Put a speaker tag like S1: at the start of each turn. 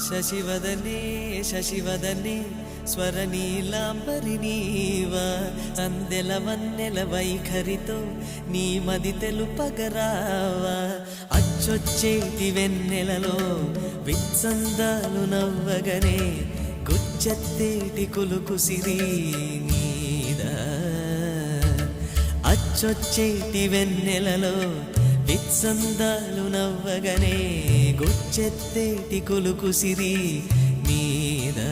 S1: శశివదనే శశివదనే స్వరనీలాంబరి నీవా అందెల వన్నెల వైఖరితో నీ మది తెలుపగరావా అచ్చొచ్చేటి వెన్నెలలో విత్సందాలు నవ్వగనే గుచ్చెత్తేటి కులుకు సిరి నీదా అచ్చొచ్చేటి వెన్నెలలో విత్సందాలు నవ్వగనే గుచ్చెత్తేటి కులుకు సిరి నీదా